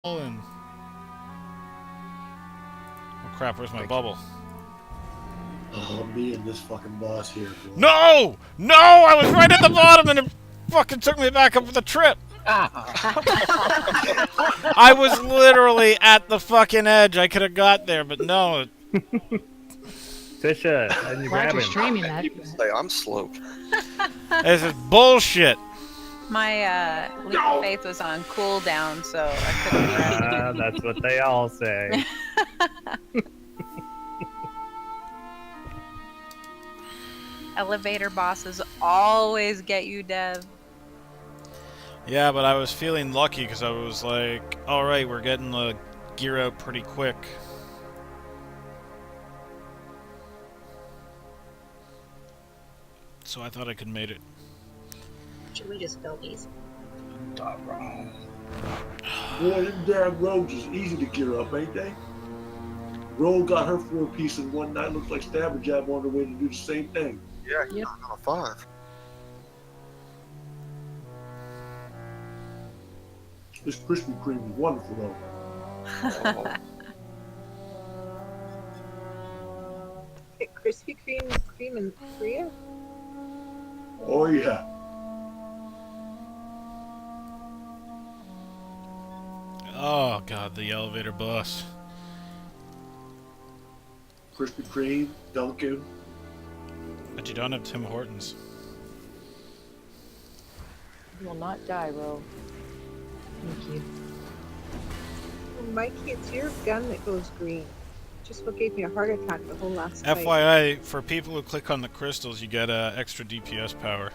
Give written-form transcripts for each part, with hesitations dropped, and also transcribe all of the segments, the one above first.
And oh crap, where's my bubble? Oh, me and this fucking boss here, boy. No! No! I was right at the bottom and it fucking took me back up the trip. I was literally at the fucking edge. I could have got there, but no. Tisha, and you Glad grab you're him. streaming that. People say I'm slow. This is bullshit. My leap of faith was on cooldown, so I couldn't grab it. That's what they all say. Elevator bosses always get you, Dev. Yeah, but I was feeling lucky because I was like, alright, we're getting the gear out pretty quick. So I thought I could make it. Should we just fill these? Boy, them damn rogues is easy to gear up, ain't they? Rogue got her 4-piece in one night. Looks like Stabber Jab on her way to do the same thing. Yeah, Yep. on a 5. This Krispy Kreme is wonderful, though. Oh, Krispy Kreme in Korea? Oh, yeah. Oh god, the elevator bus. Krispy Kreme, Dunkin'. But you don't have Tim Hortons. You will not die, Ro. Thank you. Oh, Mikey, it's your gun that goes green. Just what gave me a heart attack the whole last fight. FYI, for people who click on the crystals, you get extra DPS power.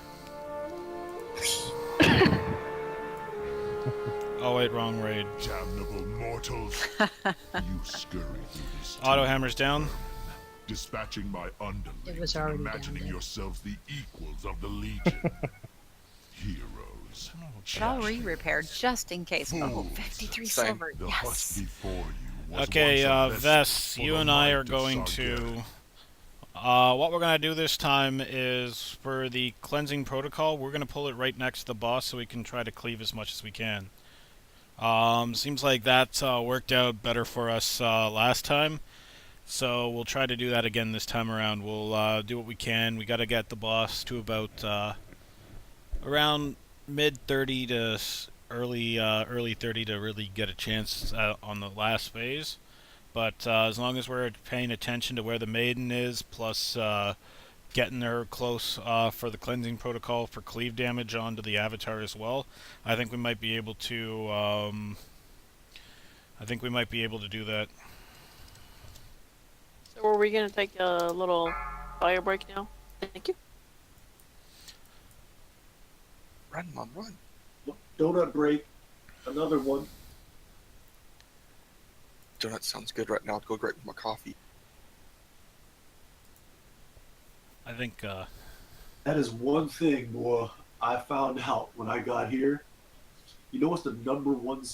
Oh wait, wrong raid. Damnable mortals, you scurry through this Auto hammers down. dispatching my underlings It was and already imagining down there. yourselves the equals of the Legion. Heroes. But I'll re-repair just in case. Oh, Fools. 53 Same. silver. The husk Yes. before you was Okay, once a Vess, for you the and I might are of going Sargeras. to... what we're going to do this time is, for the cleansing protocol, we're going to pull it right next to the boss so we can try to cleave as much as we can. Seems like that worked out better for us last time. So we'll try to do that again this time around. We'll do what we can. We got to get the boss to about around mid 30 to early 30 to really get a chance on the last phase. But as long as we're paying attention to where the maiden is, plus getting her close for the cleansing protocol for cleave damage onto the avatar as well, I think we might be able to. I think we might be able to do that. So are we gonna take a little fire break now? Thank you. run, Mom, run. Donut break. Another one. Donut sounds good right now. I'd go great with my coffee. I think. That is one thing, boy, I found out when I got here. You know what's the number one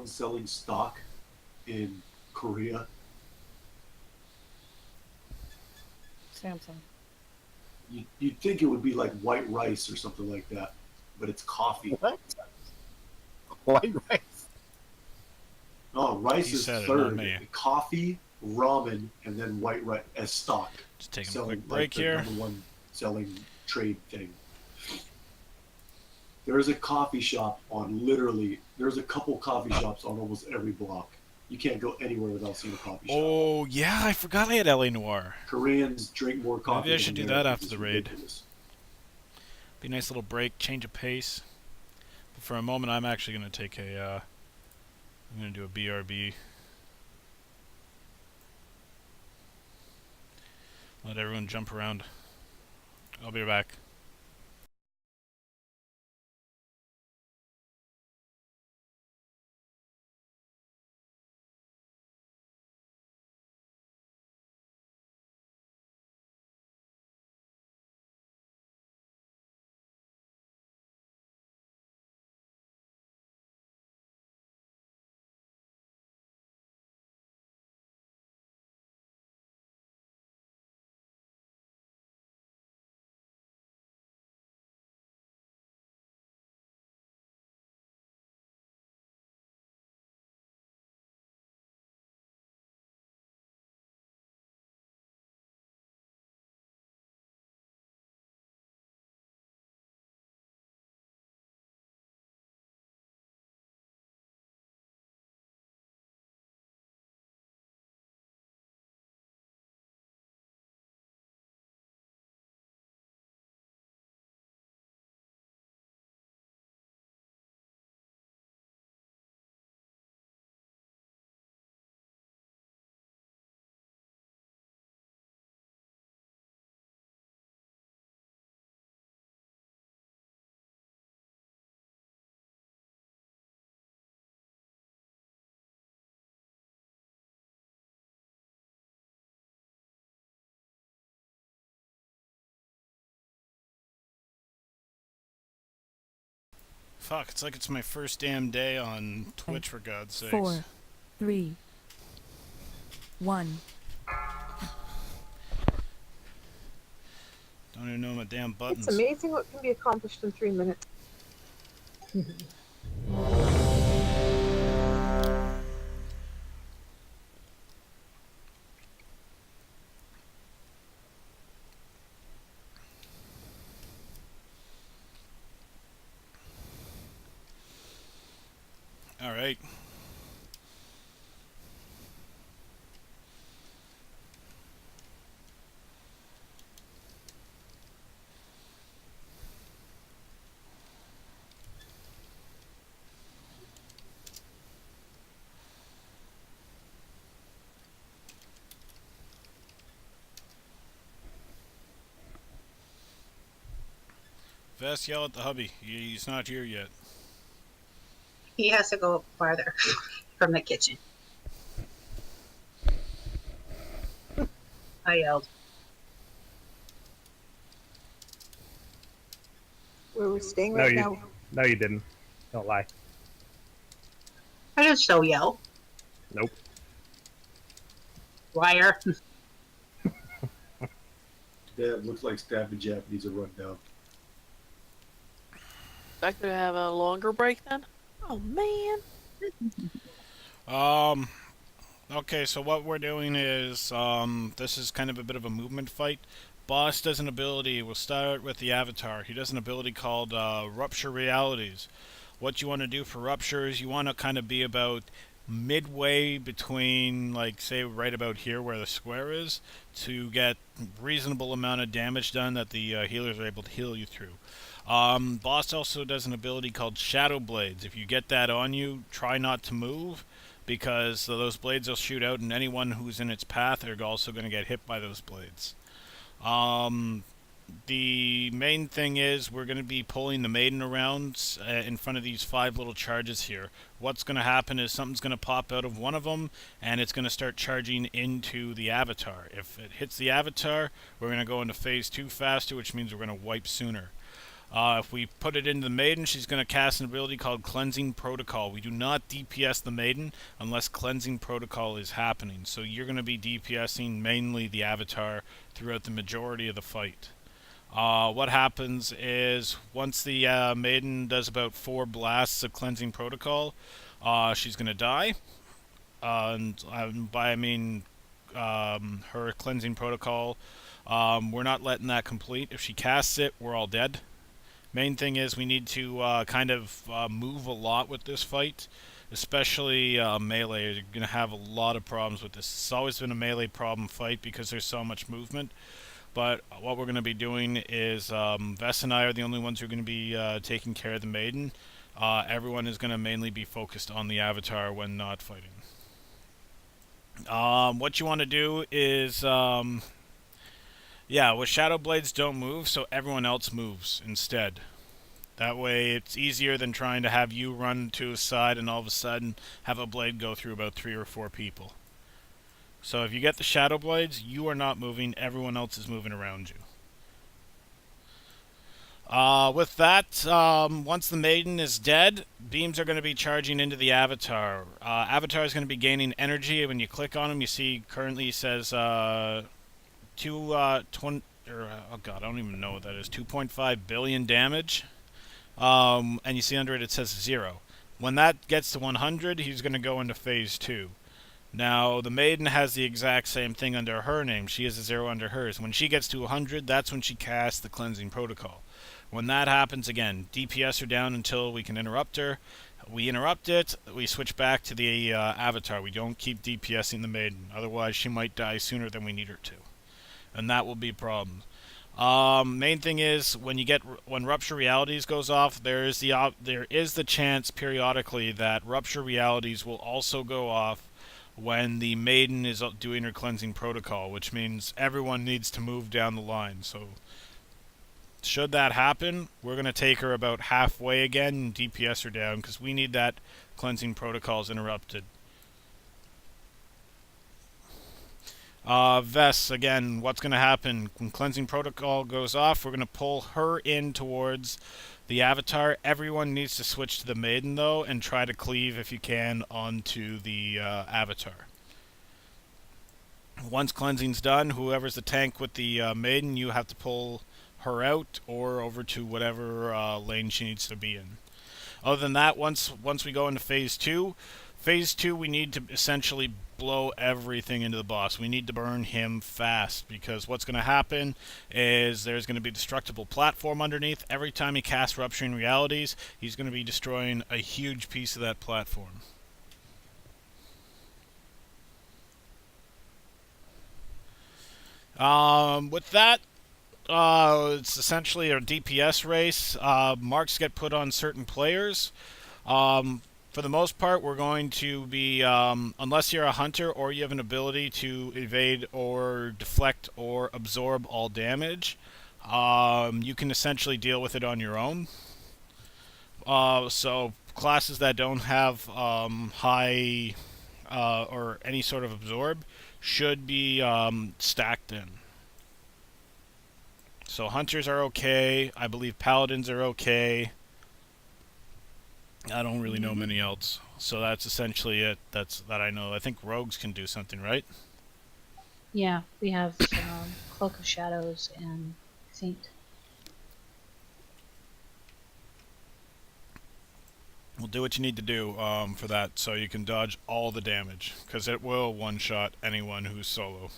selling stock in Korea? Samsung. You'd think it would be like white rice or something like that, but it's coffee. What? White rice. No, rice You is said it, third. not me. Coffee, ramen, and then white rice as stock. Just taking a Selling, quick break the here. Number one selling trade thing. There's a coffee shop on literally. There's a couple coffee shops on almost every block. You can't go anywhere without seeing a coffee shop. Oh yeah, I forgot I had LA Noir. Koreans drink more coffee. Maybe I should than do that Americans. after It's the raid. ridiculous. Be a nice little break, change of pace. But for a moment, I'm actually gonna take a. I'm gonna do a BRB. Let everyone jump around. I'll be back. Fuck, it's like it's my first damn day on Twitch, for God's sakes. 4, 3, 1. Don't even know my damn buttons. It's amazing what can be accomplished in 3 minutes. Alright. Vest, yell at the hubby. He's not here yet. He has to go farther from the kitchen. I yelled. Where we're staying No, right you now. no, you didn't. Don't lie. I didn't so yell. Nope. Liar. That looks like Stafford Jap needs a rundown. I could have a longer break then. Oh man. Okay, so what we're doing is, this is kind of a bit of a movement fight. Boss does an ability, we'll start with the Avatar. He does an ability called, Rupture Realities. What you want to do for Rupture is you want to kind of be about midway between, like, say, right about here where the square is, to get reasonable amount of damage done that the healers are able to heal you through. Boss also does an ability called Shadow Blades. If you get that on you, try not to move, because those blades will shoot out, and anyone who's in its path are also going to get hit by those blades. The main thing is we're going to be pulling the maiden around in front of these 5 little charges here. What's going to happen is something's going to pop out of one of them, and it's going to start charging into the Avatar. If it hits the Avatar, we're going to go into phase 2 faster, which means we're going to wipe sooner. If we put it into the Maiden, she's going to cast an ability called Cleansing Protocol. We do not DPS the Maiden unless Cleansing Protocol is happening. So you're going to be DPSing mainly the Avatar throughout the majority of the fight. What happens is once the Maiden does about 4 blasts of Cleansing Protocol, she's going to die. And by I mean her Cleansing Protocol, we're not letting that complete. If she casts it, we're all dead. Main thing is we need to kind of move a lot with this fight, especially melee. You're going to have a lot of problems with this. It's always been a melee problem fight because there's so much movement. But what we're going to be doing is Vess and I are the only ones who are going to be taking care of the Maiden. Everyone is going to mainly be focused on the Avatar when not fighting. What you want to do is... yeah, with Shadow Blades don't move, so everyone else moves instead. That way it's easier than trying to have you run to a side and all of a sudden have a blade go through about 3 or 4 people. So if you get the Shadow Blades, you are not moving, everyone else is moving around you. With that, once the Maiden is dead, beams are going to be charging into the Avatar. Avatar is going to be gaining energy. When you click on him, you see currently it says... oh god, I don't even know what that is. 2.5 billion damage. And you see under it, it says 0. When that gets to 100, he's going to go into phase 2. Now, the Maiden has the exact same thing under her name. She has a 0 under hers. When she gets to 100, that's when she casts the Cleansing Protocol. When that happens, again, DPS are down until we can interrupt her. We interrupt it, we switch back to the Avatar. We don't keep DPSing the Maiden. Otherwise, she might die sooner than we need her to. And that will be a problem. Main thing is when Rupture Realities goes off, there is the chance periodically that Rupture Realities will also go off when the Maiden is doing her Cleansing Protocol, which means everyone needs to move down the line. So should that happen, we're going to take her about halfway again and DPS her down because we need that Cleansing Protocols interrupted. Vess, again, what's going to happen when cleansing protocol goes off? We're going to pull her in towards the avatar. Everyone needs to switch to the maiden, though, and try to cleave, if you can, onto the avatar. Once cleansing's done, whoever's the tank with the maiden, you have to pull her out or over to whatever lane she needs to be in. Other than that, once we go into phase 2, we need to essentially blow everything into the boss. We need to burn him fast, because what's going to happen is there's going to be a destructible platform underneath. Every time he casts Rupturing Realities, he's going to be destroying a huge piece of that platform. With that, it's essentially a DPS race. Marks get put on certain players. For the most part, we're going to be, unless you're a hunter or you have an ability to evade or deflect or absorb all damage, you can essentially deal with it on your own. So classes that don't have high or any sort of absorb should be stacked in. So hunters are okay. I believe paladins are okay. I don't really know many else. So that's essentially it. That I know. I think rogues can do something, right? Yeah, we have Cloak of Shadows and Saint. Well, do what you need to do for that, so you can dodge all the damage, because it will one-shot anyone who's solo.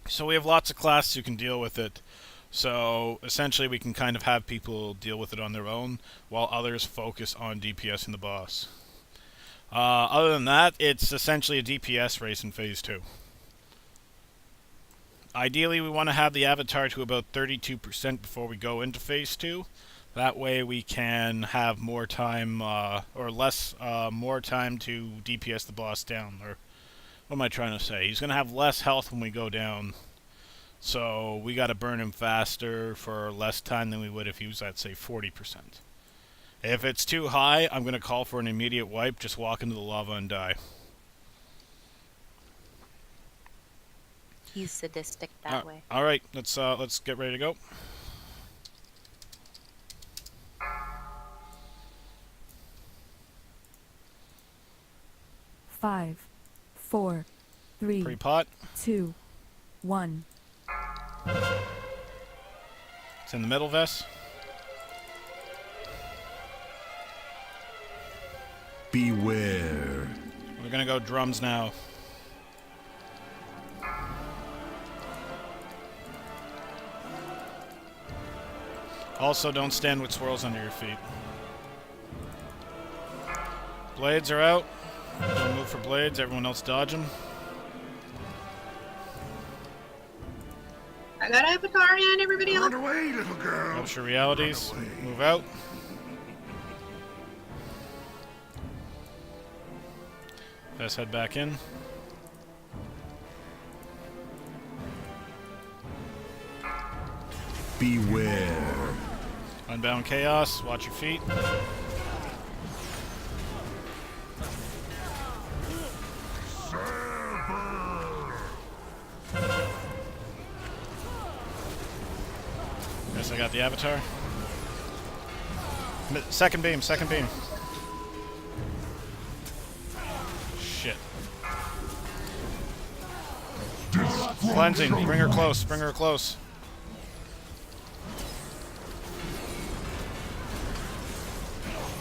So we have lots of classes who can deal with it. So essentially we can kind of have people deal with it on their own, while others focus on DPS in the boss. Other than that, it's essentially a DPS race in Phase 2. Ideally, we want to have the avatar to about 32% before we go into Phase 2. That way we can have more time, or less, more time to DPS the boss down. Or, what am I trying to say? He's going to have less health when we go down. So we got to burn him faster for less time than we would if he was at, say, 40%. If it's too high, I'm going to call for an immediate wipe. Just walk into the lava and die. He's sadistic that way. All right, let's get ready to go. Five, 4, 3, Pre-pot. 2, 1. It's in the middle, Vess. Beware. We're gonna go drums now. Also, don't stand with swirls under your feet. Blades are out. Don't move for blades. Everyone else dodge them. I got Avatar and everybody else. Run away, little girl. Rupture realities. Move out. Let's head back in. Beware. Unbound chaos. Watch your feet. Guess I got the avatar. Second beam, second beam. Shit. Cleansing, bring her close, bring her close.